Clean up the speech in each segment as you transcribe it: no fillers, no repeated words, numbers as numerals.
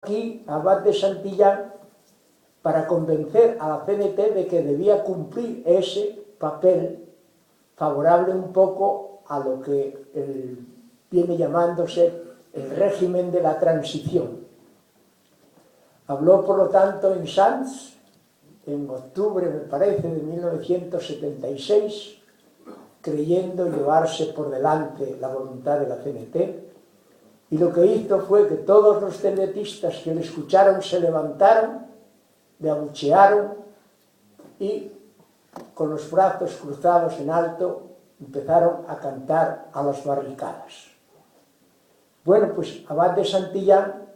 aquí Abad de Santillán para convencer a la CNT de que debía cumplir ese papel favorable un poco a lo que viene llamándose el régimen de la transición. Habló, por lo tanto, en Sants, en octubre, me parece, de 1976, creyendo llevarse por delante la voluntad de la CNT, y lo que hizo fue que todos los CNTistas que le escucharon se levantaron, le abuchearon y, con los brazos cruzados en alto, empezaron a cantar a las barricadas. Bueno, pues Abad de Santillán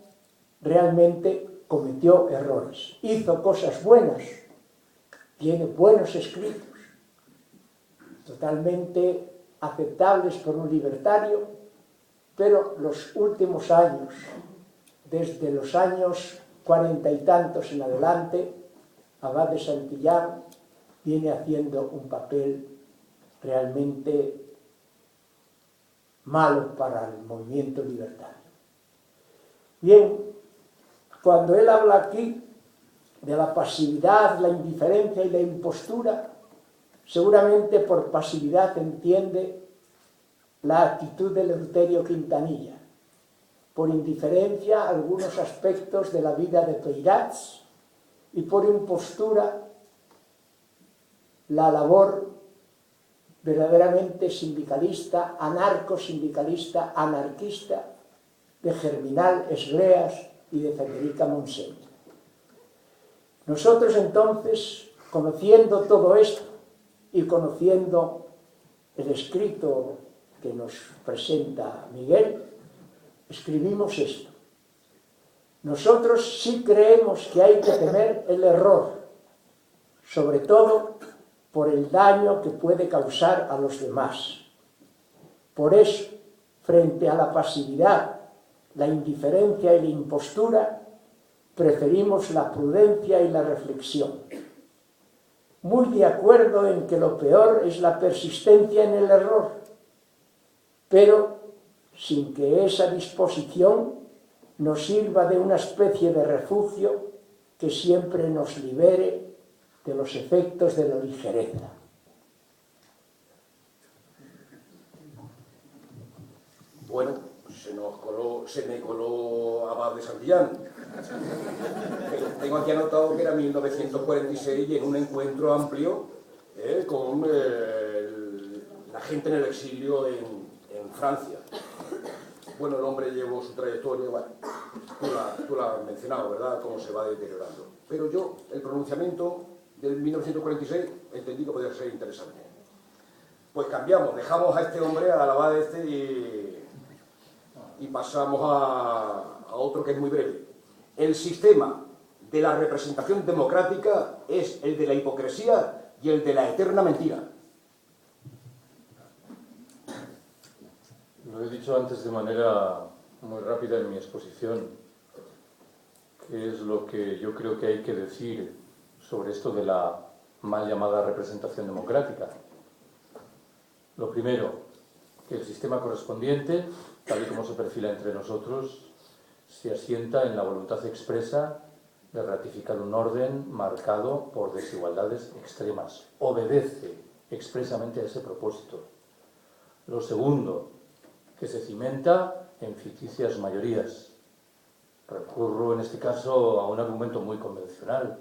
realmente cometió errores. Hizo cosas buenas, tiene buenos escritos, totalmente aceptables por un libertario, pero los últimos años, desde los años 40 y tantos en adelante, Abad de Santillán viene haciendo un papel realmente malo para el movimiento libertario. Bien, cuando él habla aquí de la pasividad, la indiferencia y la impostura, seguramente por pasividad entiende la actitud de Eleuterio Quintanilla, por indiferencia algunos aspectos de la vida de Peirats y por impostura la labor verdaderamente sindicalista, anarcosindicalista, anarquista de Germinal Esgleas y de Federica Montseny. Nosotros entonces, conociendo todo esto y conociendo el escrito que nos presenta Miguel, escribimos esto. Nosotros sí creemos que hay que temer el error, sobre todo por el daño que puede causar a los demás. Por eso, frente a la pasividad, la indiferencia y la impostura, preferimos la prudencia y la reflexión. Muy de acuerdo en que lo peor es la persistencia en el error, pero sin que esa disposición nos sirva de una especie de refugio que siempre nos libere de los efectos de la ligereza. Bueno, se me coló Abad de Santillán. Tengo aquí anotado que era 1946 y en un encuentro amplio con la gente en el exilio en Francia. Bueno, el hombre llevó su trayectoria, bueno, tú la has mencionado, ¿verdad?, cómo se va deteriorando. Pero yo, el pronunciamiento del 1946, entendí que podía ser interesante. Pues cambiamos, dejamos a este hombre, al Abad y pasamos a otro que es muy breve. El sistema de la representación democrática es el de la hipocresía y el de la eterna mentira. Lo he dicho antes de manera muy rápida en mi exposición, que es lo que yo creo que hay que decir sobre esto de la mal llamada representación democrática. Lo primero, que el sistema correspondiente, tal y como se perfila entre nosotros, se asienta en la voluntad expresa de ratificar un orden marcado por desigualdades extremas. Obedece expresamente a ese propósito. Lo segundo, que se cimenta en ficticias mayorías. Recurro en este caso a un argumento muy convencional.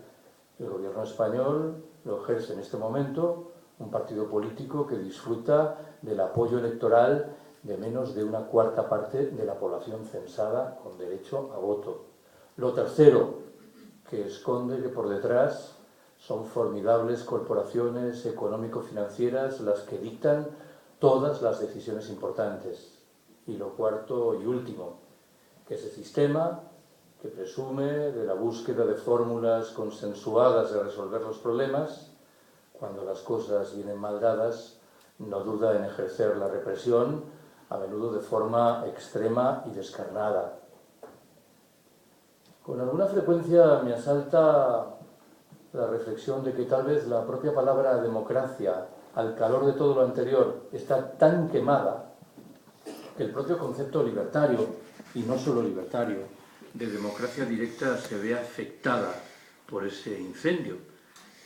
El gobierno español lo ejerce en este momento un partido político que disfruta del apoyo electoral de menos de una cuarta parte de la población censada con derecho a voto. Lo tercero, que esconde que por detrás son formidables corporaciones económico-financieras las que dictan todas las decisiones importantes. Y lo cuarto y último, que ese sistema que presume de la búsqueda de fórmulas consensuadas de resolver los problemas, cuando las cosas vienen mal dadas, no duda en ejercer la represión, a menudo de forma extrema y descarnada. Con alguna frecuencia me asalta la reflexión de que tal vez la propia palabra democracia, al calor de todo lo anterior, está tan quemada que el propio concepto libertario, y no solo libertario, de democracia directa se ve afectada por ese incendio,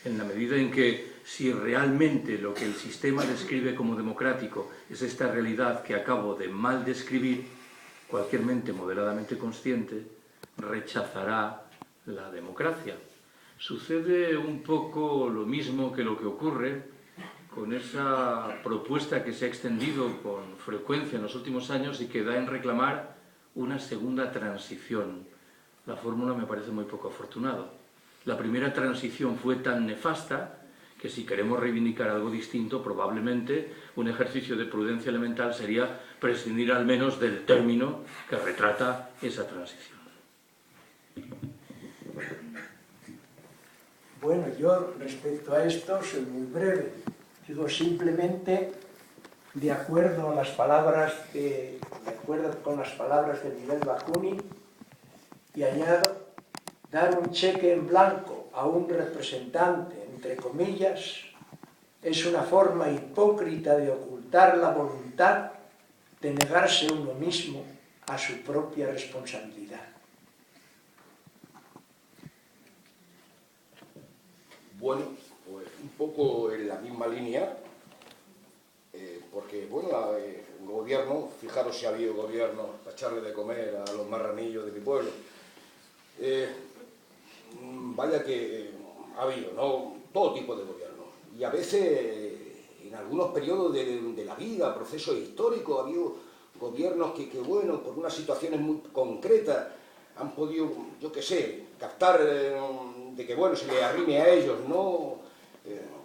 en la medida en que si realmente lo que el sistema describe como democrático es esta realidad que acabo de mal describir, cualquier mente moderadamente consciente rechazará la democracia. Sucede un poco lo mismo que lo que ocurre con esa propuesta que se ha extendido con frecuencia en los últimos años y que da en reclamar una segunda transición. La fórmula me parece muy poco afortunada. La primera transición fue tan nefasta que si queremos reivindicar algo distinto, probablemente un ejercicio de prudencia elemental sería prescindir al menos del término que retrata esa transición. Bueno, yo respecto a esto soy muy breve. Digo simplemente, de acuerdo con las palabras de Miguel Bakunin, y añado, dar un cheque en blanco a un representante, entre comillas, es una forma hipócrita de ocultar la voluntad de negarse uno mismo a su propia responsabilidad. Bueno, pues un poco en la misma línea, porque, bueno, el gobierno, fijaros si ha habido gobierno para echarle de comer a los marranillos de mi pueblo, vaya que ha habido, ¿no?, todo tipo de gobiernos, y a veces, en algunos periodos de la vida, procesos históricos, ha habido gobiernos que, bueno, por unas situaciones muy concretas, han podido, yo qué sé, captar de que, bueno, se le arrime a ellos, ¿no?,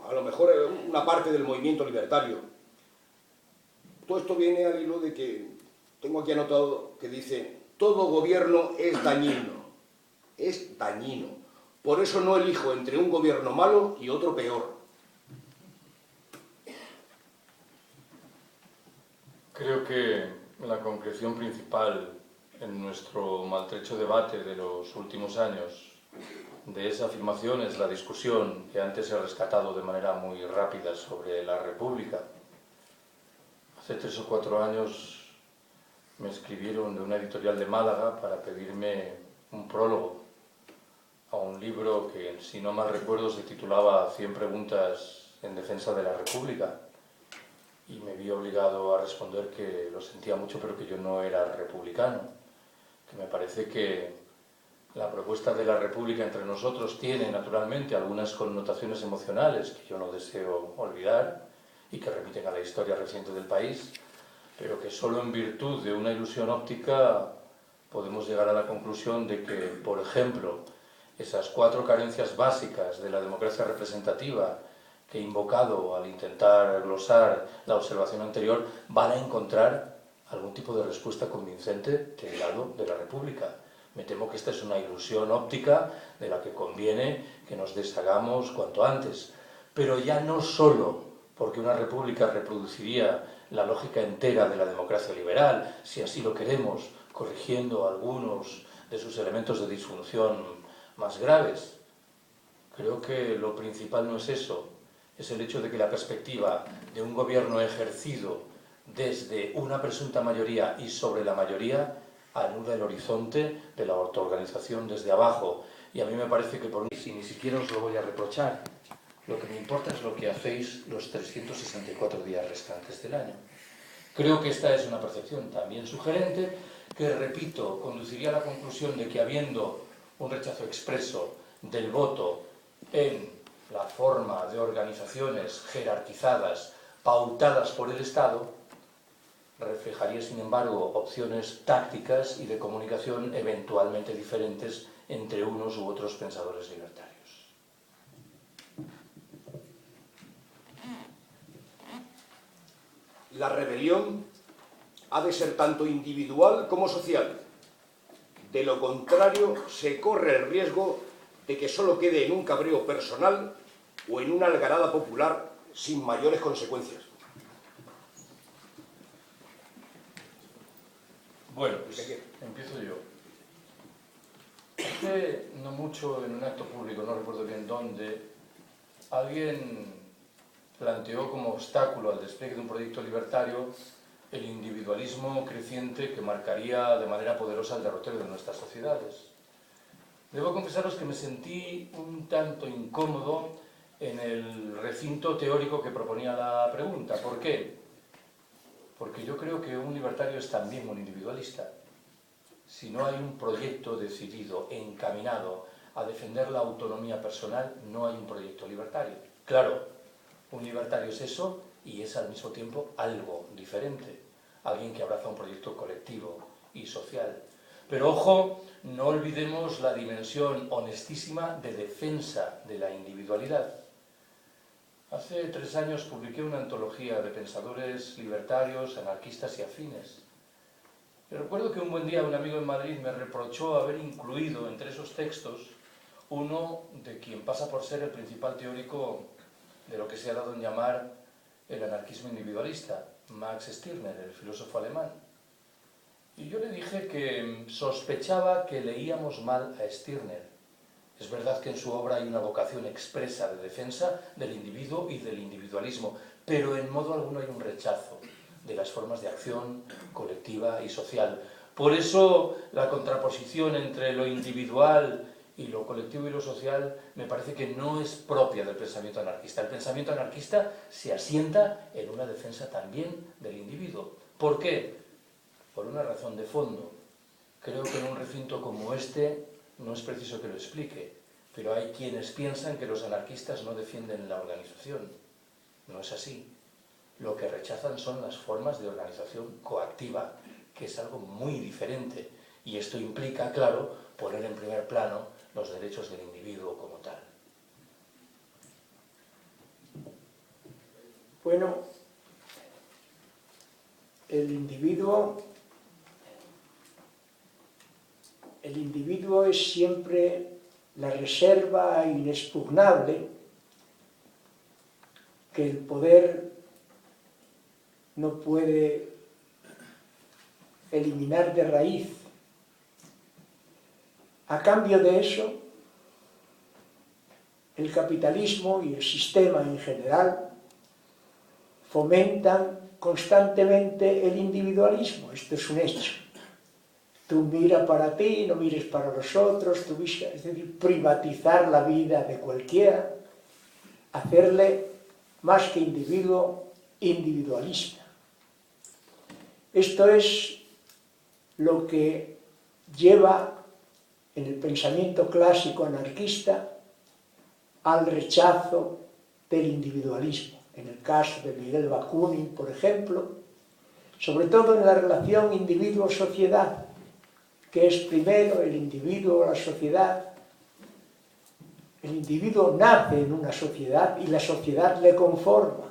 a lo mejor una parte del movimiento libertario. Todo esto viene al hilo de que tengo aquí anotado que dice: todo gobierno es dañino, es dañino. Por eso no elijo entre un gobierno malo y otro peor. Creo que la concreción principal en nuestro maltrecho debate de los últimos años de esa afirmación es la discusión que antes he rescatado de manera muy rápida sobre la República. Hace 3 o 4 años me escribieron de una editorial de Málaga para pedirme un prólogo a un libro que, si no mal recuerdo, se titulaba 100 preguntas en defensa de la República. Y me vi obligado a responder que lo sentía mucho, pero que yo no era republicano. Que me parece que la propuesta de la República entre nosotros tiene, naturalmente, algunas connotaciones emocionales que yo no deseo olvidar y que remiten a la historia reciente del país, pero que solo en virtud de una ilusión óptica podemos llegar a la conclusión de que, por ejemplo, esas 4 carencias básicas de la democracia representativa que he invocado al intentar glosar la observación anterior van a encontrar algún tipo de respuesta convincente del lado de la República. Me temo que esta es una ilusión óptica de la que conviene que nos deshagamos cuanto antes, pero ya no solo porque una república reproduciría la lógica entera de la democracia liberal, si así lo queremos, corrigiendo algunos de sus elementos de disfunción más graves. Creo que lo principal no es eso, es el hecho de que la perspectiva de un gobierno ejercido desde una presunta mayoría y sobre la mayoría anula el horizonte de la autoorganización desde abajo. Y a mí me parece que por mí, si ni siquiera os lo voy a reprochar, lo que me importa es lo que hacéis los 364 días restantes del año. Creo que esta es una percepción también sugerente que, repito, conduciría a la conclusión de que, habiendo un rechazo expreso del voto en la forma de organizaciones jerarquizadas, pautadas por el Estado, reflejaría, sin embargo, opciones tácticas y de comunicación eventualmente diferentes entre unos u otros pensadores libertarios. La rebelión ha de ser tanto individual como social. De lo contrario, se corre el riesgo de que solo quede en un cabreo personal o en una algarada popular sin mayores consecuencias. Bueno, pues empiezo yo. Hace no mucho, en un acto público, no recuerdo bien dónde, alguien planteó como obstáculo al despliegue de un proyecto libertario el individualismo creciente que marcaría de manera poderosa el derrotero de nuestras sociedades. Debo confesaros que me sentí un tanto incómodo en el recinto teórico que proponía la pregunta. ¿Por qué? Porque yo creo que un libertario es también un individualista. Si no hay un proyecto decidido, encaminado a defender la autonomía personal, no hay un proyecto libertario. Claro, un libertario es eso y es al mismo tiempo algo diferente. Alguien que abraza un proyecto colectivo y social. Pero ojo, no olvidemos la dimensión honestísima de defensa de la individualidad. Hace 3 años publiqué una antología de pensadores libertarios, anarquistas y afines. Y recuerdo que un buen día un amigo en Madrid me reprochó haber incluido entre esos textos uno de quien pasa por ser el principal teórico de lo que se ha dado en llamar el anarquismo individualista, Max Stirner, el filósofo alemán. Y yo le dije que sospechaba que leíamos mal a Stirner. Es verdad que en su obra hay una vocación expresa de defensa del individuo y del individualismo, pero en modo alguno hay un rechazo de las formas de acción colectiva y social. Por eso la contraposición entre lo individual y lo colectivo y lo social me parece que no es propia del pensamiento anarquista. El pensamiento anarquista se asienta en una defensa también del individuo. ¿Por qué? Por una razón de fondo. Creo que en un recinto como este no es preciso que lo explique, pero hay quienes piensan que los anarquistas no defienden la organización. No es así. Lo que rechazan son las formas de organización coactiva, que es algo muy diferente. Y esto implica, claro, poner en primer plano los derechos del individuo como tal. Bueno, el individuo es siempre la reserva inexpugnable que el poder no puede eliminar de raíz. A cambio de eso, el capitalismo y el sistema en general fomentan constantemente el individualismo. Esto es un hecho. Tú mira para ti, no mires para los otros, es decir, privatizar la vida de cualquiera, hacerle más que individuo, individualista. Esto es lo que lleva en el pensamiento clásico anarquista al rechazo del individualismo. En el caso de Miguel Bakunin, por ejemplo, sobre todo en la relación individuo-sociedad, que es primero el individuo o la sociedad. El individuo nace en una sociedad y la sociedad le conforma.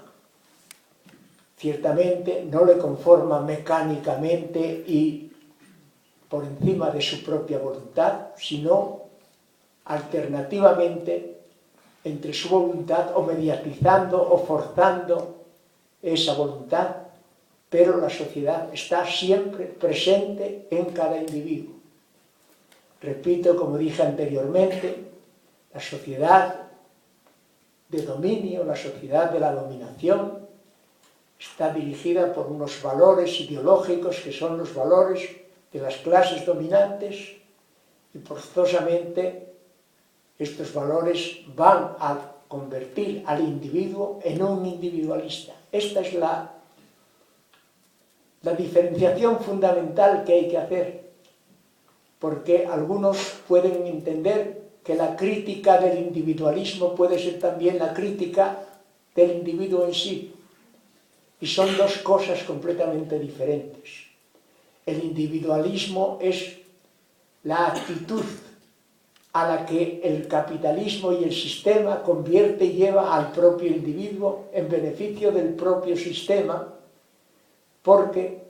Ciertamente no le conforma mecánicamente y por encima de su propia voluntad, sino alternativamente entre su voluntad o mediatizando o forzando esa voluntad, pero la sociedad está siempre presente en cada individuo. Repito, como dije anteriormente, la sociedad de dominio, la sociedad de la dominación, está dirigida por unos valores ideológicos que son los valores de las clases dominantes y forzosamente estos valores van a convertir al individuo en un individualista. Esta es la diferenciación fundamental que hay que hacer, porque algunos pueden entender que la crítica del individualismo puede ser también la crítica del individuo en sí, y son dos cosas completamente diferentes. El individualismo es la actitud a la que el capitalismo y el sistema convierte y lleva al propio individuo en beneficio del propio sistema, porque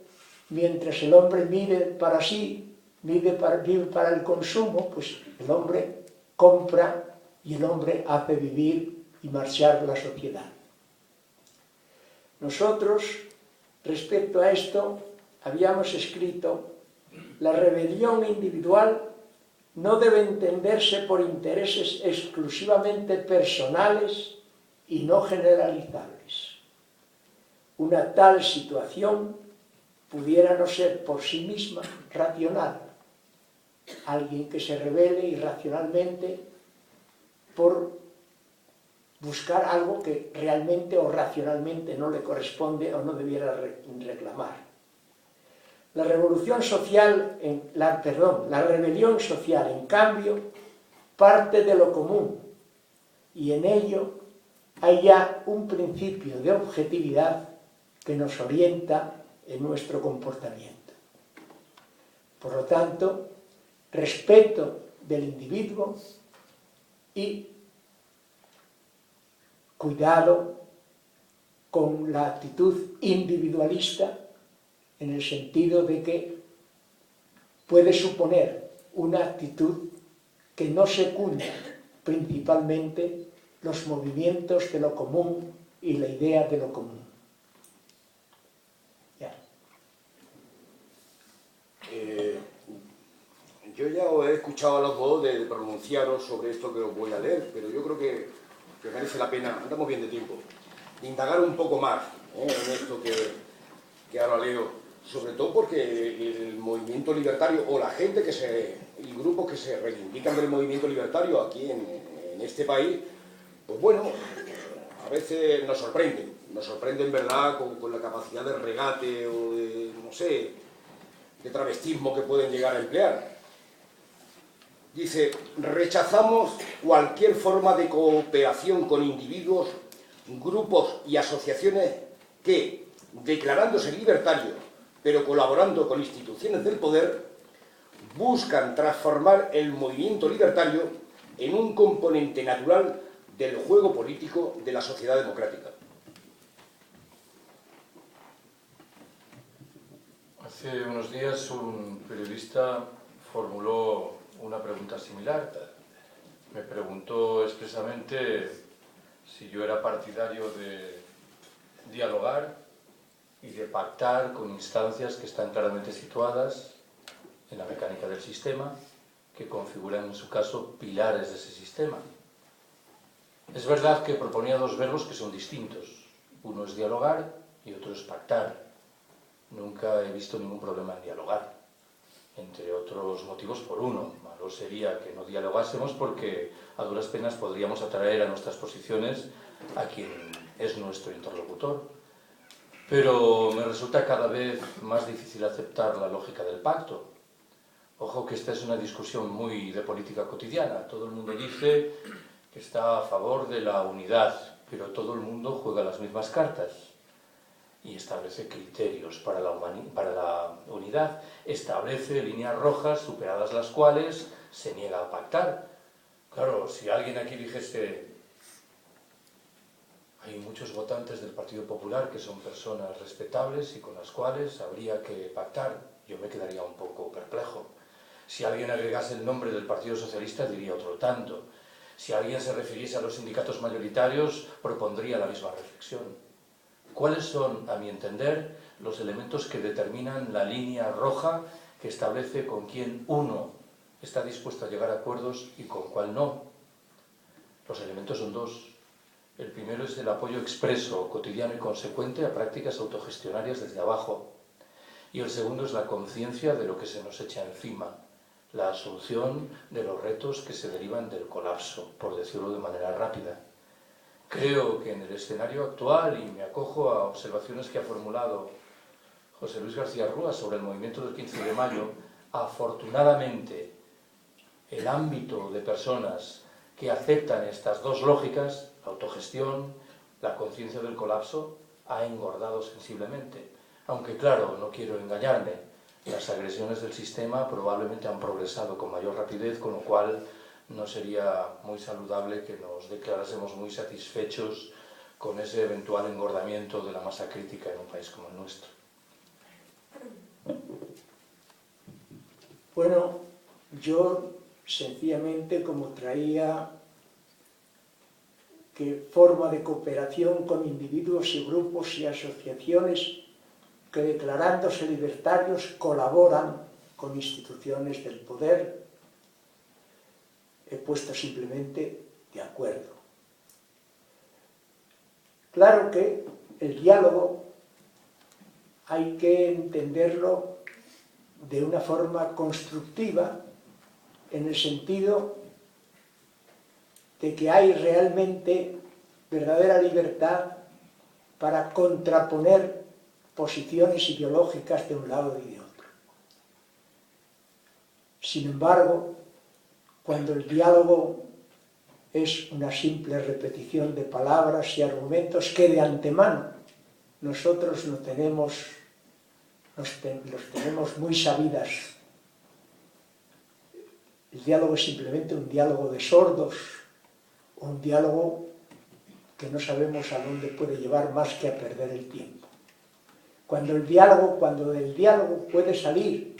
mientras el hombre vive para sí, vive para el consumo, pues el hombre compra y el hombre hace vivir y marchar la sociedad. Nosotros, respecto a esto, habíamos escrito: la rebelión individual no debe entenderse por intereses exclusivamente personales y no generalizables. Una tal situación pudiera no ser por sí misma racional. Alguien que se rebele irracionalmente por buscar algo que realmente o racionalmente no le corresponde o no debiera reclamar. La rebelión social, en cambio, parte de lo común, y en ello hay ya un principio de objetividad que nos orienta en nuestro comportamiento. Por lo tanto, respeto del individuo y cuidado con la actitud individualista, en el sentido de que puede suponer una actitud que no secunda principalmente los movimientos de lo común y la idea de lo común. Ya. Yo ya os he escuchado a los dos de pronunciaros sobre esto que os voy a leer, pero yo creo que merece la pena, andamos bien de tiempo, indagar un poco más en esto que ahora leo, sobre todo porque el movimiento libertario o la gente y grupos que se reivindican del movimiento libertario aquí en este país, pues bueno, a veces nos sorprenden en verdad con la capacidad de regate o de, no sé, de travestismo que pueden llegar a emplear. Dice, rechazamos cualquier forma de cooperación con individuos, grupos y asociaciones que, declarándose libertarios, pero colaborando con instituciones del poder, buscan transformar el movimiento libertario en un componente natural del juego político de la sociedad democrática. Hace unos días un periodista formuló una pregunta similar. Me preguntó expresamente si yo era partidario de dialogar y de pactar con instancias que están claramente situadas en la mecánica del sistema, que configuran en su caso pilares de ese sistema. Es verdad que proponía dos verbos que son distintos. Uno es dialogar y otro es pactar. Nunca he visto ningún problema en dialogar, entre otros motivos por uno. Malo sería que no dialogásemos porque a duras penas podríamos atraer a nuestras posiciones a quien es nuestro interlocutor. Pero me resulta cada vez más difícil aceptar la lógica del pacto. Ojo que esta es una discusión muy de política cotidiana. Todo el mundo dice que está a favor de la unidad, pero todo el mundo juega las mismas cartas y establece criterios para la unidad, establece líneas rojas superadas las cuales se niega a pactar. Claro, si alguien aquí dijese, hay muchos votantes del Partido Popular que son personas respetables y con las cuales habría que pactar, yo me quedaría un poco perplejo. Si alguien agregase el nombre del Partido Socialista diría otro tanto. Si alguien se refiriese a los sindicatos mayoritarios propondría la misma reflexión. ¿Cuáles son, a mi entender, los elementos que determinan la línea roja que establece con quién uno está dispuesto a llegar a acuerdos y con cuál no? Los elementos son dos. El primero es el apoyo expreso, cotidiano y consecuente a prácticas autogestionarias desde abajo. Y el segundo es la conciencia de lo que se nos echa encima, la asunción de los retos que se derivan del colapso, por decirlo de manera rápida. Creo que en el escenario actual, y me acojo a observaciones que ha formulado José Luis García Rúa sobre el movimiento del 15 de mayo, afortunadamente el ámbito de personas que aceptan estas dos lógicas, la autogestión, la conciencia del colapso, ha engordado sensiblemente. Aunque claro, no quiero engañarme, las agresiones del sistema probablemente han progresado con mayor rapidez, con lo cual no sería muy saludable que nos declarásemos muy satisfechos con ese eventual engordamiento de la masa crítica en un país como el nuestro. Bueno, yo sencillamente, como traía que forma de cooperación con individuos y grupos y asociaciones que declarándose libertarios colaboran con instituciones del poder, he puesto simplemente de acuerdo. Claro que el diálogo hay que entenderlo de una forma constructiva, en el sentido de que hay realmente verdadera libertad para contraponer posiciones ideológicas de un lado y de otro. Sin embargo, cuando el diálogo es una simple repetición de palabras y argumentos que de antemano nosotros los tenemos muy sabidas, el diálogo es simplemente un diálogo de sordos, un diálogo que no sabemos a dónde puede llevar más que a perder el tiempo. Cuando del diálogo puede salir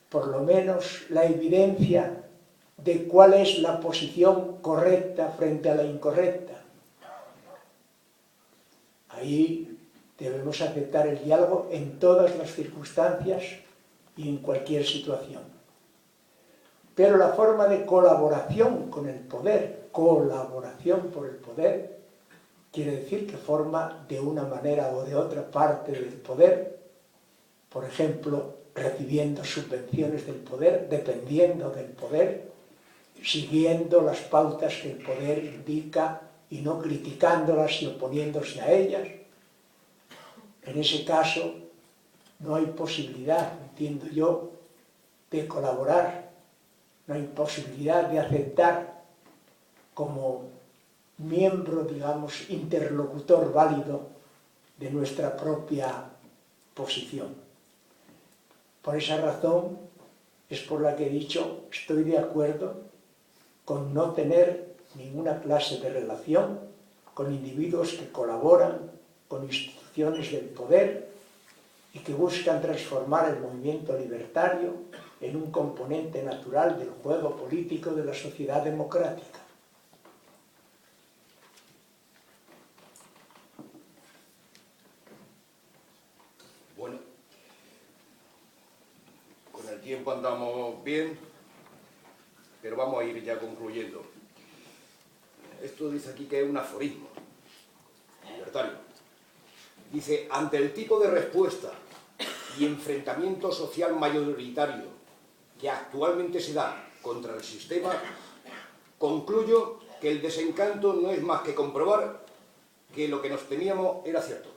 por lo menos la evidencia de cuál es la posición correcta frente a la incorrecta, ahí debemos aceptar el diálogo en todas las circunstancias y en cualquier situación. Pero la forma de colaboración con el poder, colaboración por el poder, quiere decir que forma de una manera o de otra parte del poder, por ejemplo, recibiendo subvenciones del poder, dependiendo del poder, siguiendo las pautas que el poder indica y no criticándolas y oponiéndose a ellas. En ese caso, no hay posibilidad, entiendo yo, de colaborar, no hay posibilidad de aceptar como miembro, digamos, interlocutor válido de nuestra propia posición. Por esa razón es por la que he dicho, estoy de acuerdo con no tener ninguna clase de relación con individuos que colaboran con instituciones del poder y que buscan transformar el movimiento libertario en un componente natural del juego político de la sociedad democrática. Bueno, con el tiempo andamos bien, pero vamos a ir ya concluyendo. Esto dice aquí que es un aforismo libertario. Dice, ante el tipo de respuesta y enfrentamiento social mayoritario que actualmente se da contra el sistema, concluyo que el desencanto no es más que comprobar que lo que nos temíamos era cierto.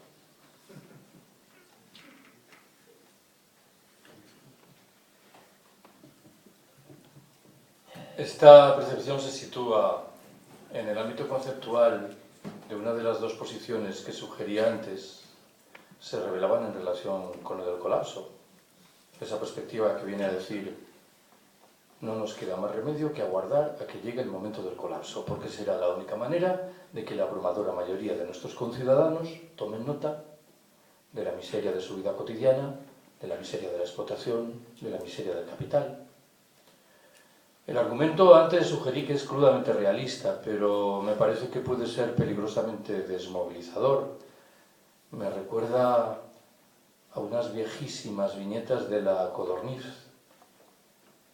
Esta percepción se sitúa en el ámbito conceptual de una de las dos posiciones que sugería antes, se revelaban en relación con lo del colapso. Esa perspectiva que viene a decir, no nos queda más remedio que aguardar a que llegue el momento del colapso, porque será la única manera de que la abrumadora mayoría de nuestros conciudadanos tomen nota de la miseria de su vida cotidiana, de la miseria de la explotación, de la miseria del capital. El argumento antes sugerí que es crudamente realista, pero me parece que puede ser peligrosamente desmovilizador. Me recuerda a unas viejísimas viñetas de la Codorniz.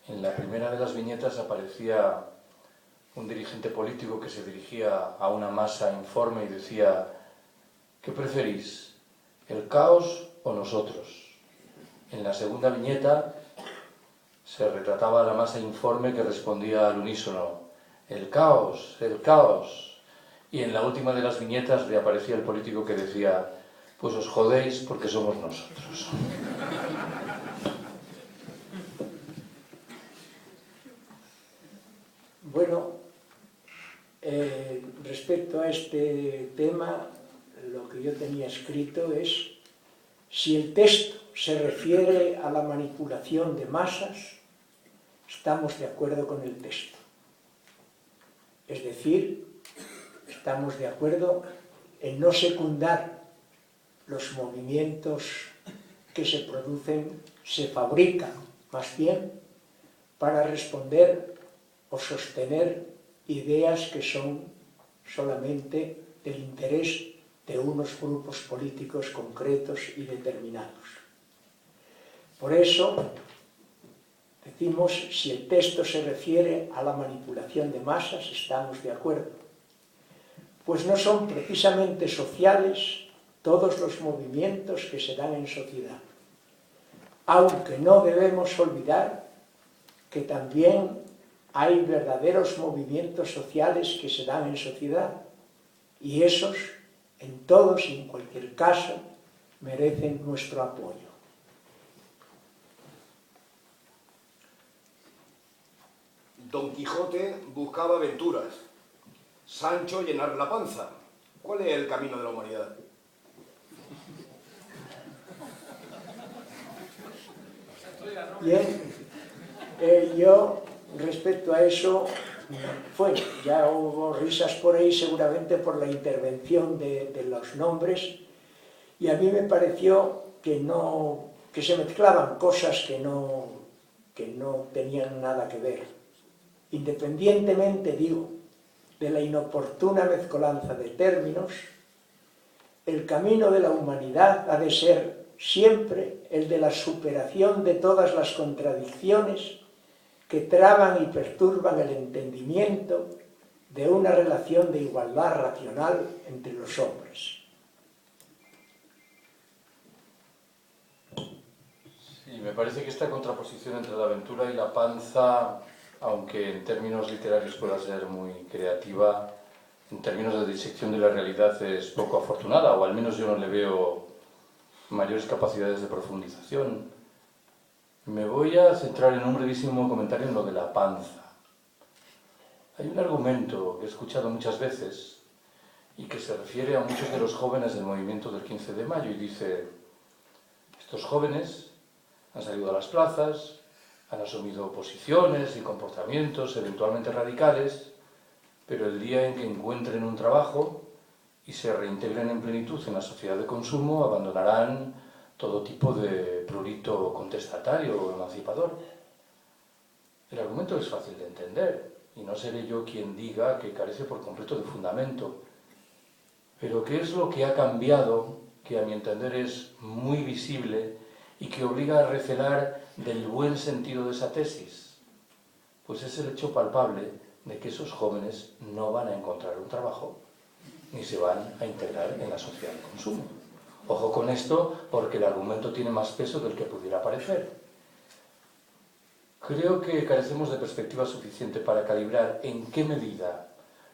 En la primera de las viñetas aparecía un dirigente político que se dirigía a una masa informe y decía, ¿qué preferís, el caos o nosotros? En la segunda viñeta se retrataba a la masa informe que respondía al unísono, el caos, el caos. Y en la última de las viñetas reaparecía el político que decía, pues os jodéis porque somos nosotros. Bueno, respecto a este tema, lo que yo tenía escrito es, si el texto se refiere a la manipulación de masas, estamos de acuerdo con el texto. Es decir, estamos de acuerdo en no secundar los movimientos que se producen, se fabrican, más bien, para responder o sostener ideas que son solamente del interés de unos grupos políticos concretos y determinados. Por eso, decimos, si el texto se refiere a la manipulación de masas, estamos de acuerdo. Pues no son precisamente sociales todos los movimientos que se dan en sociedad. Aunque no debemos olvidar que también hay verdaderos movimientos sociales que se dan en sociedad, y esos, en todos y en cualquier caso, merecen nuestro apoyo. Don Quijote buscaba aventuras, Sancho llenar la panza. ¿Cuál es el camino de la humanidad? Bien, yo respecto a eso, ya hubo risas por ahí seguramente por la intervención de los nombres, y a mí me pareció que se mezclaban cosas que no tenían nada que ver. Independientemente, digo, de la inoportuna mezcolanza de términos, el camino de la humanidad ha de ser siempre el de la superación de todas las contradicciones que traban y perturban el entendimiento de una relación de igualdad racional entre los hombres. Sí, me parece que esta contraposición entre la aventura y la panza, aunque en términos literarios pueda ser muy creativa, en términos de disección de la realidad es poco afortunada, o al menos yo no le veo mayores capacidades de profundización. Me voy a centrar en un brevísimo comentario en lo de la panza. Hay un argumento que he escuchado muchas veces y que se refiere a muchos de los jóvenes del movimiento del 15 de mayo y dice: estos jóvenes han salido a las plazas, han asumido posiciones y comportamientos eventualmente radicales, pero el día en que encuentren un trabajo y se reintegren en plenitud en la sociedad de consumo, abandonarán todo tipo de prurito contestatario o emancipador. El argumento es fácil de entender, y no seré yo quien diga que carece por completo de fundamento. Pero ¿qué es lo que ha cambiado, que a mi entender es muy visible y que obliga a recelar del buen sentido de esa tesis? Pues es el hecho palpable de que esos jóvenes no van a encontrar un trabajo, ni se van a integrar en la sociedad de consumo. Ojo con esto, porque el argumento tiene más peso del que pudiera parecer. Creo que carecemos de perspectiva suficiente para calibrar en qué medida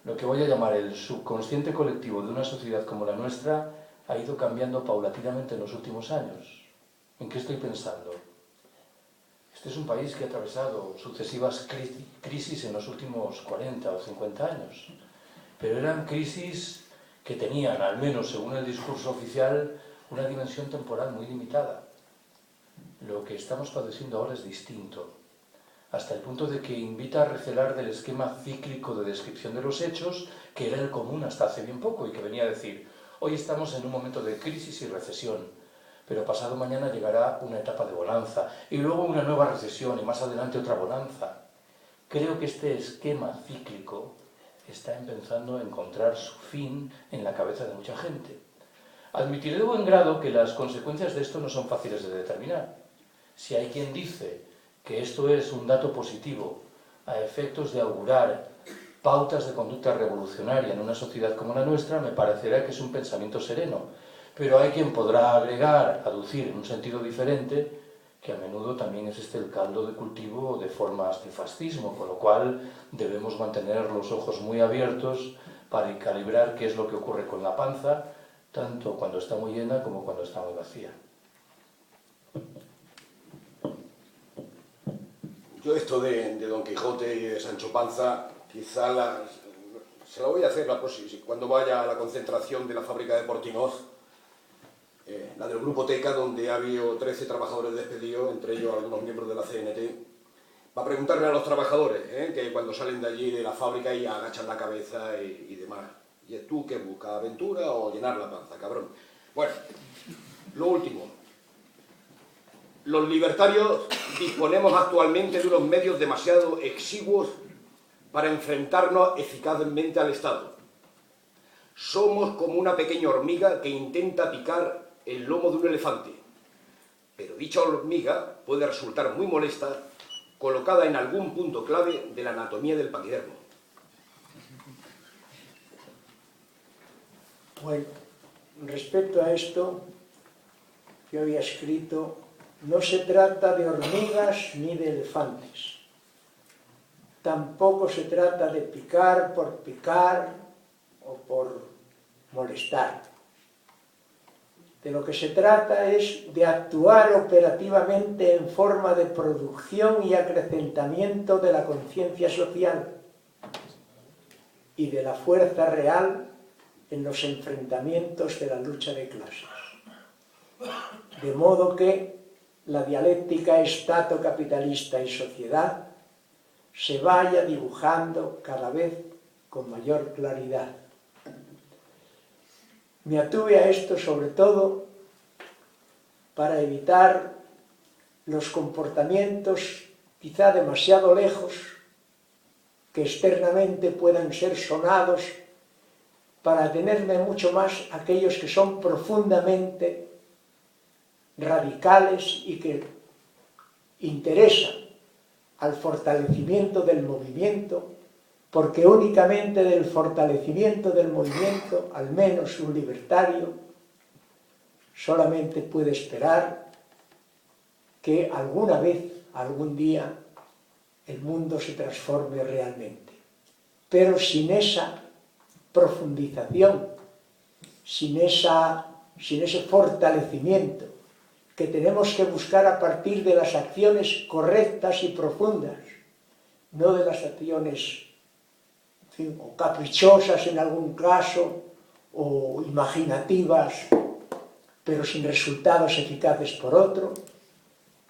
lo que voy a llamar el subconsciente colectivo de una sociedad como la nuestra ha ido cambiando paulatinamente en los últimos años. ¿En qué estoy pensando? Este es un país que ha atravesado sucesivas crisis en los últimos 40 o 50 años, pero eran crisis que tenían, al menos según el discurso oficial, una dimensión temporal muy limitada. Lo que estamos padeciendo ahora es distinto, hasta el punto de que invita a recelar del esquema cíclico de descripción de los hechos, que era el común hasta hace bien poco y que venía a decir: hoy estamos en un momento de crisis y recesión, pero pasado mañana llegará una etapa de bonanza, y luego una nueva recesión, y más adelante otra bonanza. Creo que este esquema cíclico está empezando a encontrar su fin en la cabeza de mucha gente. Admitiré de buen grado que las consecuencias de esto no son fáciles de determinar. Si hay quien dice que esto es un dato positivo a efectos de augurar pautas de conducta revolucionaria en una sociedad como la nuestra, me parecerá que es un pensamiento sereno. Pero hay quien podrá agregar, aducir en un sentido diferente, que a menudo también es este el caldo de cultivo de formas de fascismo, con lo cual debemos mantener los ojos muy abiertos para calibrar qué es lo que ocurre con la panza, tanto cuando está muy llena como cuando está muy vacía. Yo esto de Don Quijote y de Sancho Panza, quizá se la voy a hacer cuando vaya a la concentración de la fábrica de Portinoz, la del Grupo Teca, donde ha habido 13 trabajadores despedidos, entre ellos algunos miembros de la CNT, para preguntarle a los trabajadores, que cuando salen de allí de la fábrica y agachan la cabeza y demás. ¿Y tú qué buscas? ¿Aventura o llenar la panza, cabrón? Bueno, lo último. Los libertarios disponemos actualmente de unos medios demasiado exiguos para enfrentarnos eficazmente al Estado. Somos como una pequeña hormiga que intenta picar el lomo de un elefante, pero dicha hormiga puede resultar muy molesta colocada en algún punto clave de la anatomía del paquidermo. Bueno, respecto a esto, yo había escrito: no se trata de hormigas ni de elefantes. Tampoco se trata de picar o por molestar. De lo que se trata es de actuar operativamente en forma de producción y acrecentamiento de la conciencia social y de la fuerza real en los enfrentamientos de la lucha de clases. De modo que la dialéctica estato-capitalista y sociedad se vaya dibujando cada vez con mayor claridad. Me atuve a esto sobre todo para evitar los comportamientos quizá demasiado lejos que externamente puedan ser sonados, para atenerme mucho más a aquellos que son profundamente radicales y que interesan al fortalecimiento del movimiento, porque únicamente del fortalecimiento del movimiento, al menos un libertario, solamente puede esperar que alguna vez, algún día, el mundo se transforme realmente. Pero sin esa profundización, sin ese fortalecimiento que tenemos que buscar a partir de las acciones correctas y profundas, no de las acciones, en fin, o caprichosas en algún caso, o imaginativas, pero sin resultados eficaces por otro,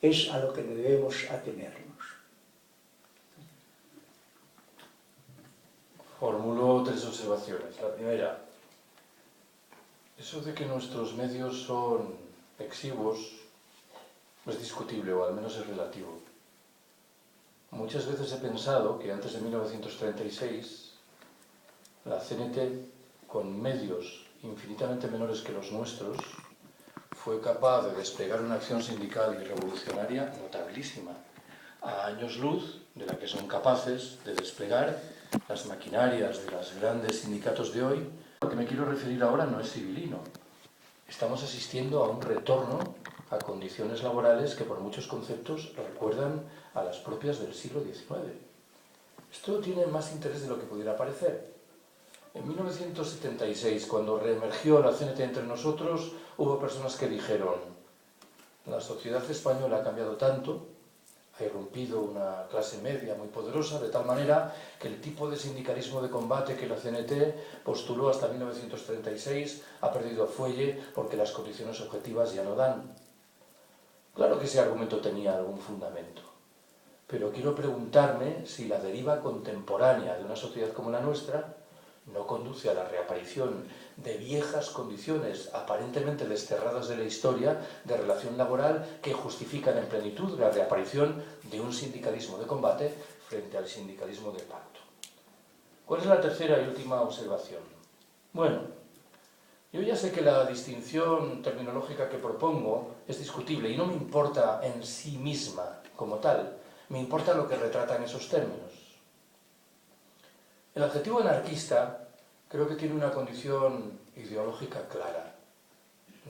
es a lo que debemos atenernos. Formulo 3 observaciones. La primera, eso de que nuestros medios son exiguos es discutible, o al menos es relativo. Muchas veces he pensado que antes de 1936 la CNT, con medios infinitamente menores que los nuestros, fue capaz de desplegar una acción sindical y revolucionaria notabilísima, a años luz de la que son capaces de desplegar las maquinarias de los grandes sindicatos de hoy. Lo que me quiero referir ahora no es civilino. Estamos asistiendo a un retorno a condiciones laborales que por muchos conceptos recuerdan a las propias del siglo XIX. Esto tiene más interés de lo que pudiera parecer. En 1976, cuando reemergió la CNT entre nosotros, hubo personas que dijeron: la sociedad española ha cambiado tanto, ha irrumpido una clase media muy poderosa, de tal manera que el tipo de sindicalismo de combate que la CNT postuló hasta 1936 ha perdido fuelle porque las condiciones objetivas ya no dan. Claro que ese argumento tenía algún fundamento, pero quiero preguntarme si la deriva contemporánea de una sociedad como la nuestra no conduce a la reaparición de viejas condiciones aparentemente desterradas de la historia de relación laboral que justifican en plenitud la reaparición de un sindicalismo de combate frente al sindicalismo de pacto. ¿Cuál es la tercera y última observación? Bueno, yo ya sé que la distinción terminológica que propongo es discutible y no me importa en sí misma como tal, me importa lo que retrata en esos términos. El adjetivo anarquista creo que tiene una condición ideológica clara.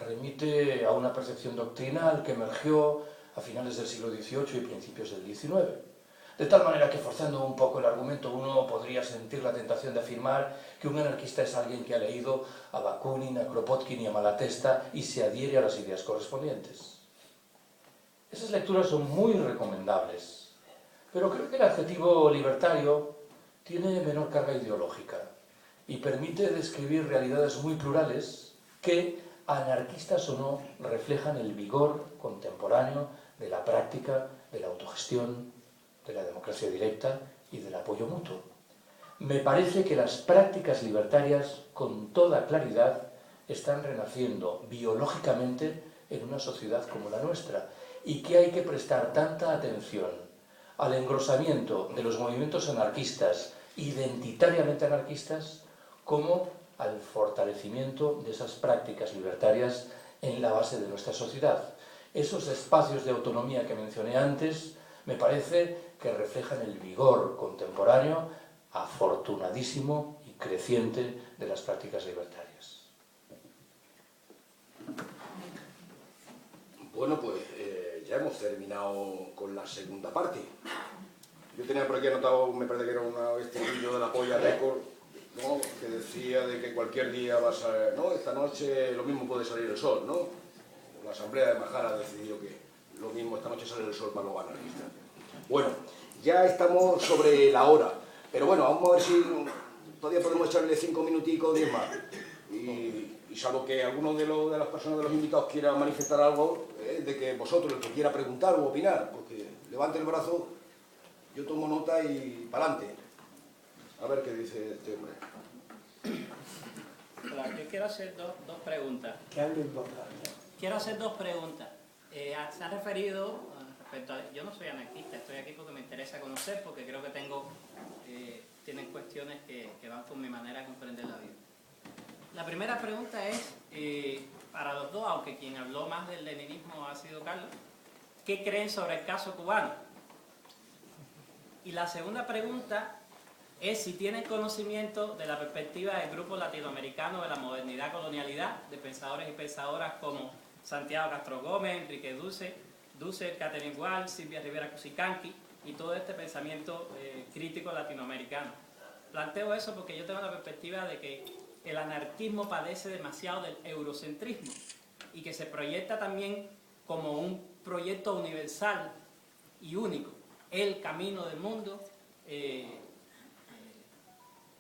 Remite a una percepción doctrinal que emergió a finales del siglo XVIII y principios del XIX. De tal manera que, forzando un poco el argumento, uno podría sentir la tentación de afirmar que un anarquista es alguien que ha leído a Bakunin, a Kropotkin y a Malatesta y se adhiere a las ideas correspondientes. Esas lecturas son muy recomendables, pero creo que el adjetivo libertario tiene menor carga ideológica y permite describir realidades muy plurales que, anarquistas o no, reflejan el vigor contemporáneo de la práctica de la autogestión, de la democracia directa y del apoyo mutuo. Me parece que las prácticas libertarias, con toda claridad, están renaciendo biológicamente en una sociedad como la nuestra y que hay que prestar tanta atención al engrosamiento de los movimientos anarquistas, identitariamente anarquistas, como al fortalecimiento de esas prácticas libertarias en la base de nuestra sociedad. Esos espacios de autonomía que mencioné antes me parece que reflejan el vigor contemporáneo, afortunadísimo y creciente de las prácticas libertarias. Bueno, pues ya hemos terminado con la segunda parte. Yo tenía por aquí anotado, me parece que era un estribillo de la Polla Record, ¿no? Que decía de que cualquier día vas a... ¿no? Esta noche lo mismo puede salir el sol, ¿no? La Asamblea de Majara decidió que lo mismo esta noche sale el sol para los anarquistas. Bueno, ya estamos sobre la hora, pero bueno, vamos a ver si todavía podemos echarle 5 minuticos, 10 más. Y salvo que alguno de las personas, de los invitados, quiera manifestar algo, de que vosotros, el que quiera preguntar o opinar, porque levante el brazo, yo tomo nota y para adelante. A ver qué dice este hombre. Hola, yo quiero hacer dos preguntas. Que hable en voz alta. Quiero hacer dos preguntas. Se ha referido respecto a... Yo no soy anarquista, estoy aquí porque me interesa conocer, porque creo que tienen cuestiones que van con mi manera de comprender la vida. La primera pregunta es, para los dos, aunque quien habló más del leninismo ha sido Carlos, ¿qué creen sobre el caso cubano? Y la segunda pregunta es si tienen conocimiento de la perspectiva del grupo latinoamericano de la modernidad-colonialidad, de pensadores y pensadoras como Santiago Castro Gómez, Enrique Dussel, Catherine Walsh, Silvia Rivera Cusicanqui y todo este pensamiento crítico latinoamericano. Planteo eso porque yo tengo la perspectiva de que el anarquismo padece demasiado del eurocentrismo y que se proyecta también como un proyecto universal y único, el camino del mundo.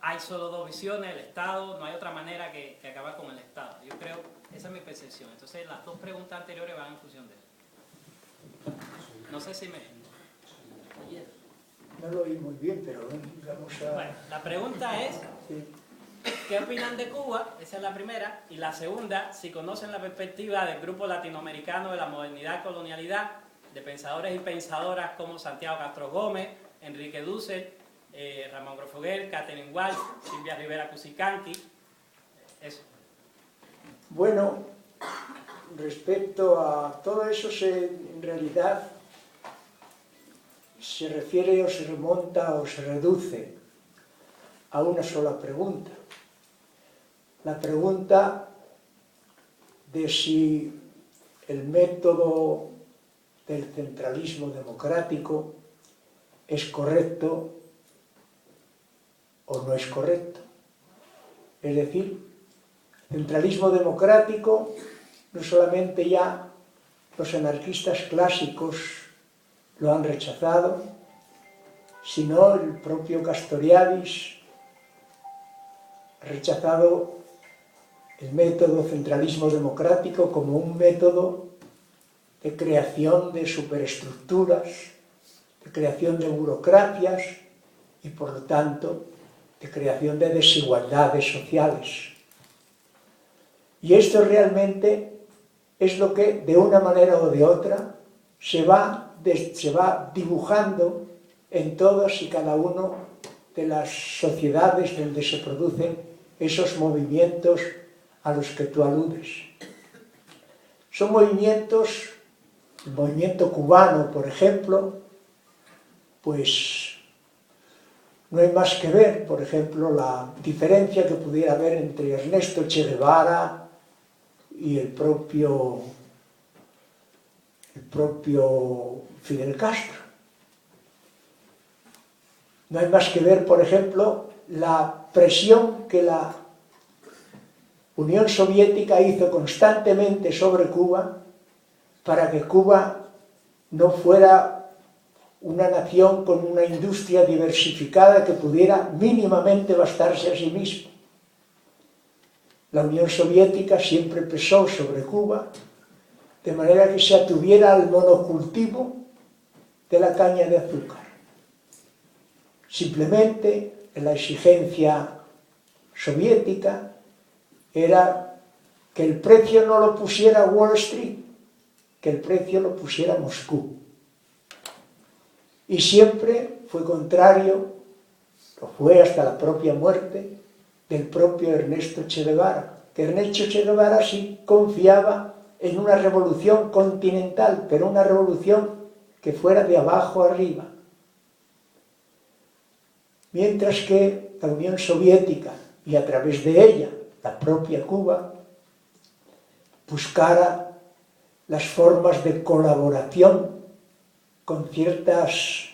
Hay solo dos visiones, el Estado, no hay otra manera que acabar con el Estado. Yo creo, esa es mi percepción. Entonces las dos preguntas anteriores van en función de eso. No sé si me... No lo oí muy bien, pero vamos a... Bueno, la pregunta es... Sí. ¿Qué opinan de Cuba? Esa es la primera. Y la segunda, si conocen la perspectiva del grupo latinoamericano de la modernidad-colonialidad, de pensadores y pensadoras como Santiago Castro Gómez, Enrique Dussel, Ramón Grofoguer, Catherine Walsh, Silvia Rivera Cusicanqui. Eso. Bueno, respecto a todo eso, en realidad se refiere o se remonta o se reduce a una sola pregunta. La pregunta de si el método del centralismo democrático es correcto o no es correcto. Es decir, centralismo democrático no solamente ya los anarquistas clásicos lo han rechazado, sino el propio Castoriadis ha rechazado el método centralismo democrático como un método de creación de superestructuras, de creación de burocracias y, por lo tanto, de creación de desigualdades sociales. Y esto realmente es lo que, de una manera o de otra, se va dibujando en todas y cada una de las sociedades donde se producen esos movimientos a los que tú aludes. Son movimientos, el movimiento cubano, por ejemplo, pues no hay más que ver, por ejemplo, la diferencia que pudiera haber entre Ernesto Che Guevara y el propio Fidel Castro. No hay más que ver, por ejemplo, la presión que la Unión Soviética hizo constantemente sobre Cuba para que Cuba no fuera una nación con una industria diversificada que pudiera mínimamente bastarse a sí misma. La Unión Soviética siempre pesó sobre Cuba de manera que se atuviera al monocultivo de la caña de azúcar. Simplemente la exigencia soviética era que el precio no lo pusiera Wall Street, que el precio lo pusiera Moscú. Y siempre fue contrario, lo fue hasta la propia muerte, del propio Ernesto Che Guevara, que Ernesto Che Guevara sí confiaba en una revolución continental, pero una revolución que fuera de abajo arriba. Mientras que la Unión Soviética, y a través de ella la propia Cuba, buscara las formas de colaboración con ciertas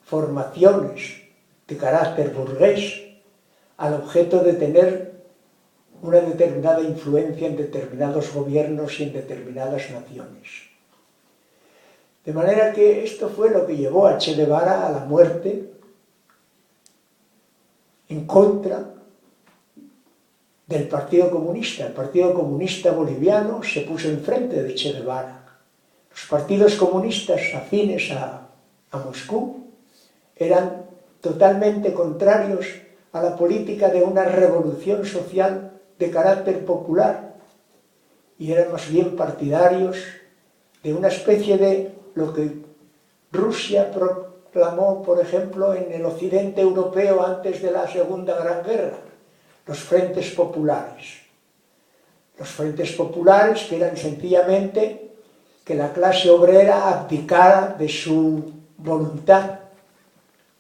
formaciones de carácter burgués al objeto de tener una determinada influencia en determinados gobiernos y en determinadas naciones. De manera que esto fue lo que llevó a Che Guevara a la muerte en contra del Partido Comunista. El Partido Comunista boliviano se puso enfrente de Che Guevara. Los partidos comunistas afines a Moscú eran totalmente contrarios a la política de una revolución social de carácter popular y eran más bien partidarios de una especie de lo que Rusia proclamó, por ejemplo, en el occidente europeo antes de la Segunda Gran Guerra, los frentes populares. Los frentes populares que eran sencillamente que la clase obrera abdicara de su voluntad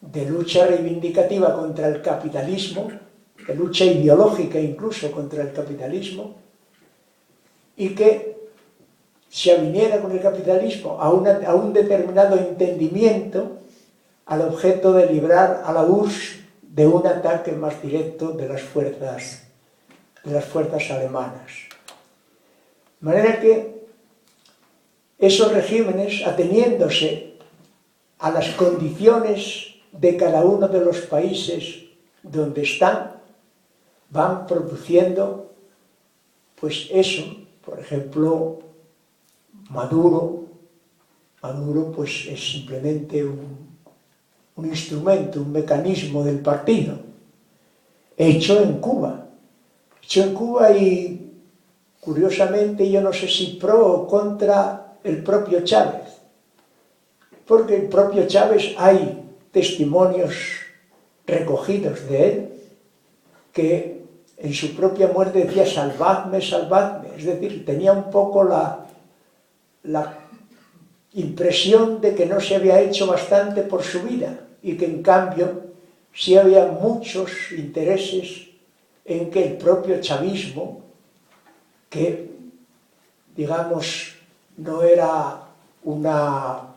de lucha reivindicativa contra el capitalismo, de lucha ideológica incluso contra el capitalismo, y que se aviniera con el capitalismo a un determinado entendimiento al objeto de librar a la URSS de un ataque más directo de las fuerzas alemanas. De manera que esos regímenes, ateniéndose a las condiciones de cada uno de los países donde están, van produciendo pues eso. Por ejemplo, Maduro pues es simplemente un instrumento, un mecanismo del partido, hecho en Cuba y curiosamente yo no sé si pro o contra el propio Chávez, porque el propio Chávez hay testimonios recogidos de él que en su propia muerte decía salvadme, salvadme, es decir, tenía un poco la impresión de que no se había hecho bastante por su vida y que en cambio sí había muchos intereses en que el propio chavismo, que digamos no era una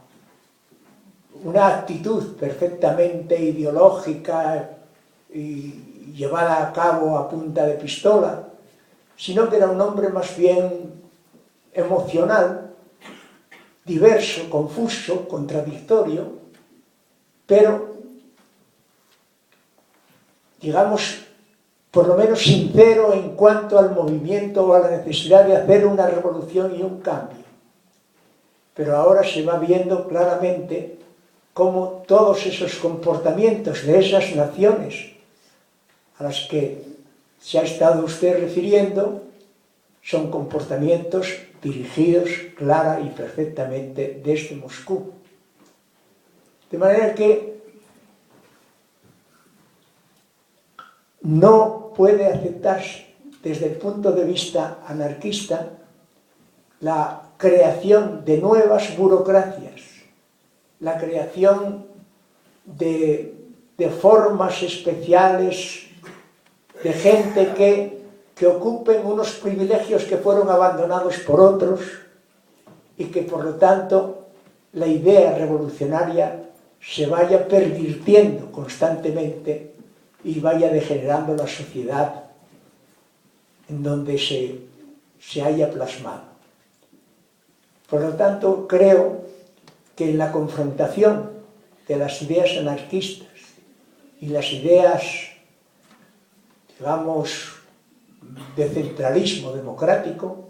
actitud perfectamente ideológica y llevada a cabo a punta de pistola, sino que era un hombre más bien emocional, diverso, confuso, contradictorio, pero, digamos, por lo menos sincero en cuanto al movimiento o a la necesidad de hacer una revolución y un cambio. Pero ahora se va viendo claramente cómo todos esos comportamientos de esas naciones a las que se ha estado usted refiriendo son comportamientos dirigidos clara y perfectamente desde Moscú. De manera que no puede aceptarse desde el punto de vista anarquista la creación de nuevas burocracias, la creación de formas especiales de gente que ocupen unos privilegios que fueron abandonados por otros y que por lo tanto la idea revolucionaria se vaya pervirtiendo constantemente y vaya degenerando la sociedad en donde se haya plasmado. Por lo tanto, creo que en la confrontación de las ideas anarquistas y las ideas, digamos, de centralismo democrático,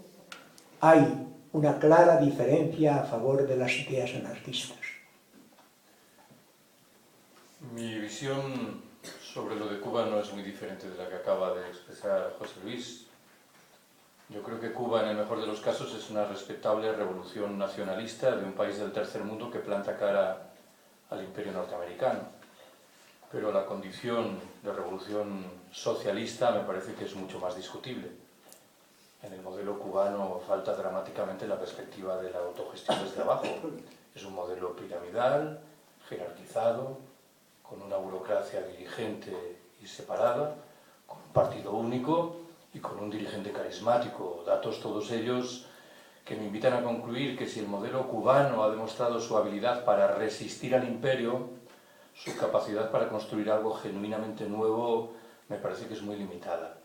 hay una clara diferencia a favor de las ideas anarquistas. Mi visión sobre lo de Cuba no es muy diferente de la que acaba de expresar José Luis. Yo creo que Cuba, en el mejor de los casos, es una respetable revolución nacionalista de un país del tercer mundo que planta cara al imperio norteamericano. Pero la condición de revolución socialista me parece que es mucho más discutible. En el modelo cubano falta dramáticamente la perspectiva de la autogestión desde abajo. Es un modelo piramidal, jerarquizado, con una burocracia dirigente y separada, con un partido único y con un dirigente carismático. Datos todos ellos que me invitan a concluir que si el modelo cubano ha demostrado su habilidad para resistir al imperio, su capacidad para construir algo genuinamente nuevo me parece que es muy limitada.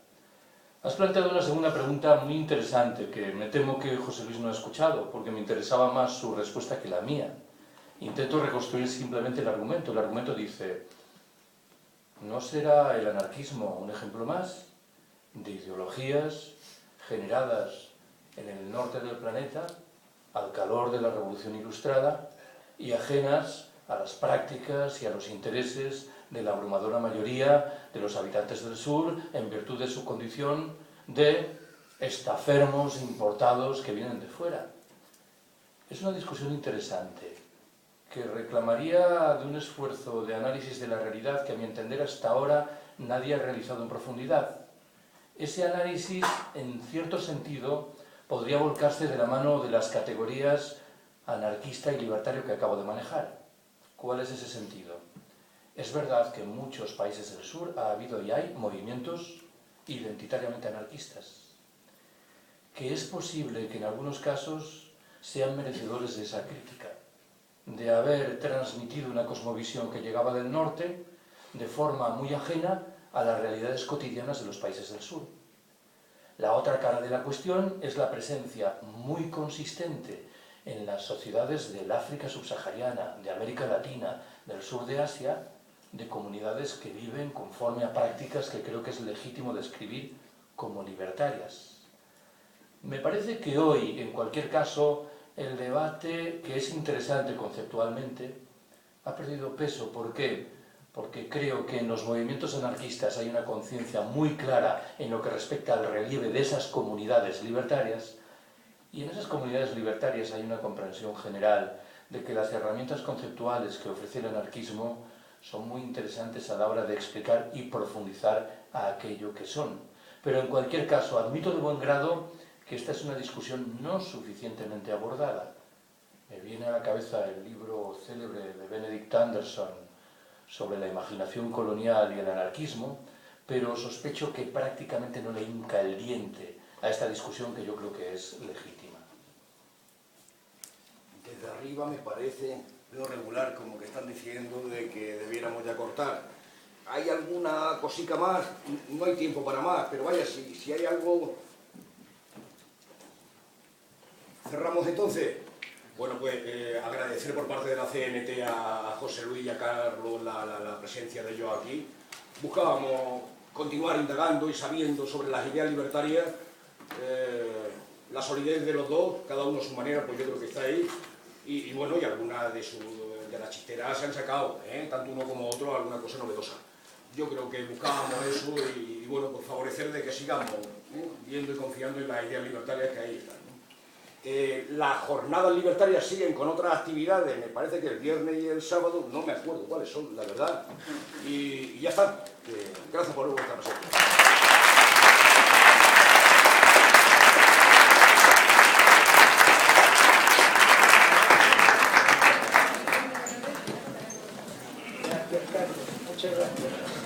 Has planteado una segunda pregunta muy interesante que me temo que José Luis no ha escuchado, porque me interesaba más su respuesta que la mía. Intento reconstruir simplemente el argumento. El argumento dice: ¿no será el anarquismo un ejemplo más de ideologías generadas en el norte del planeta al calor de la Revolución Ilustrada y ajenas a las prácticas y a los intereses de la abrumadora mayoría de los habitantes del sur en virtud de su condición de estafermos importados que vienen de fuera? Es una discusión interesante que reclamaría de un esfuerzo de análisis de la realidad que, a mi entender, hasta ahora nadie ha realizado en profundidad. Ese análisis, en cierto sentido, podría volcarse de la mano de las categorías anarquista y libertario que acabo de manejar. ¿Cuál es ese sentido? Es verdad que en muchos países del sur ha habido y hay movimientos identitariamente anarquistas, que es posible que en algunos casos sean merecedores de esa crítica, de haber transmitido una cosmovisión que llegaba del norte de forma muy ajena a las realidades cotidianas de los países del sur. La otra cara de la cuestión es la presencia muy consistente en las sociedades del África subsahariana, de América Latina, del sur de Asia, de comunidades que viven conforme a prácticas que creo que es legítimo describir como libertarias. Me parece que hoy, en cualquier caso, el debate, que es interesante conceptualmente, ha perdido peso. ¿Por qué? Porque creo que en los movimientos anarquistas hay una conciencia muy clara en lo que respecta al relieve de esas comunidades libertarias, y en esas comunidades libertarias hay una comprensión general de que las herramientas conceptuales que ofrece el anarquismo son muy interesantes a la hora de explicar y profundizar a aquello que son. Pero en cualquier caso, admito de buen grado que esta es una discusión no suficientemente abordada. Me viene a la cabeza el libro célebre de Benedict Anderson sobre la imaginación colonial y el anarquismo, pero sospecho que prácticamente no le hinca el diente a esta discusión que yo creo que es legítima. Desde arriba me parece lo regular, como que están diciendo de que debiéramos ya cortar. ¿Hay alguna cosica más? No hay tiempo para más, pero vaya, si hay algo... ¿Cerramos entonces? Bueno, pues agradecer por parte de la CNT a José Luis y a Carlos la presencia de ellos aquí. Buscábamos continuar indagando y sabiendo sobre las ideas libertarias, la solidez de los dos, cada uno a su manera, pues yo creo que está ahí. Y bueno, y algunas de las chisteras se han sacado, tanto uno como otro, alguna cosa novedosa. Yo creo que buscábamos eso y bueno, por favorecer de que sigamos viendo y confiando en las ideas libertarias que ahí están. Las jornadas libertarias siguen con otras actividades, me parece que el viernes y el sábado, no me acuerdo cuáles son, la verdad. Y ya está. Gracias por vuestra presencia. Gracias, Carlos. Muchas gracias.